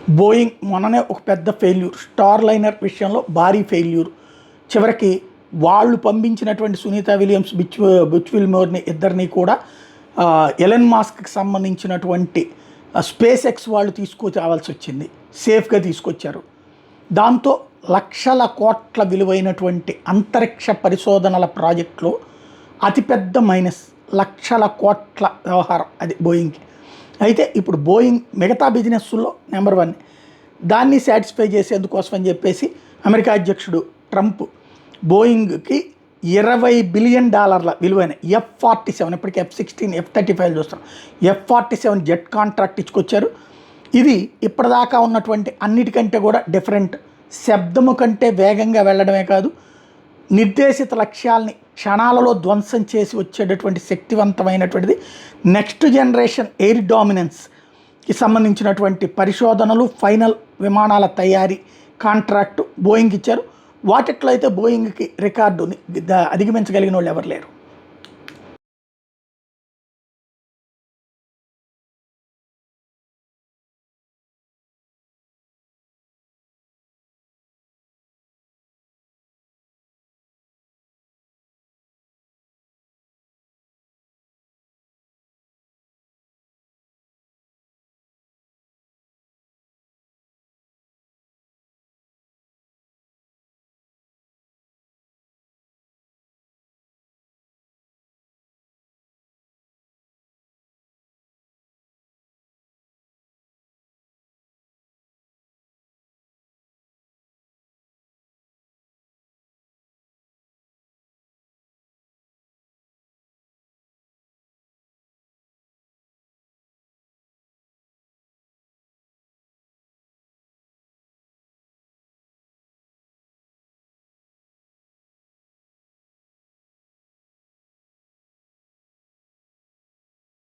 Boeing మొన్ననే ఒక పెద్ద ఫెయిల్యూర్, స్టార్ లైనర్ విషయంలో భారీ ఫెయిల్యూర్. చివరికి వాళ్ళు పంపించినటువంటి సునీత విలియమ్స్, బుచ్ విల్మోర్ని ఇద్దరిని కూడా ఎలన్ మాస్క్కి సంబంధించినటువంటి స్పేస్ ఎక్స్ వాళ్ళు తీసుకురావాల్సి వచ్చింది. సేఫ్గా తీసుకొచ్చారు. దాంతో లక్షల కోట్ల విలువైనటువంటి అంతరిక్ష పరిశోధనల ప్రాజెక్టులో అతిపెద్ద మైనస్, లక్షల కోట్ల వ్యవహారం అది బోయింగ్కి. అయితే ఇప్పుడు బోయింగ్ మిగతా బిజినెస్లో నెంబర్ 1. దాన్ని సాటిస్ఫై చేసేందుకోసం అని చెప్పేసి అమెరికా అధ్యక్షుడు ట్రంప్ బోయింగ్కి $20 బిలియన్ విలువైన F-47, ఇప్పటికి F-16, F-35 చూస్తాం, F-47 జెట్ కాంట్రాక్ట్ ఇచ్చుకొచ్చారు. ఇది ఇప్పటిదాకా ఉన్నటువంటి అన్నిటికంటే కూడా డిఫరెంట్. శబ్దము కంటే వేగంగా వెళ్ళడమే కాదు, నిర్దేశిత లక్ష్యాల్ని క్షణాలలో ధ్వంసం చేసి వచ్చేటటువంటి శక్తివంతమైనటువంటిది. నెక్స్ట్ జనరేషన్ ఎయిర్ డామినెన్స్కి సంబంధించినటువంటి పరిశోధనలు, ఫైనల్ విమానాల తయారీ కాంట్రాక్టు బోయింగ్ ఇచ్చారు. వాటిట్లో అయితే బోయింగ్కి రికార్డుని అధిగమించగలిగిన వాళ్ళు ఎవరు లేరు.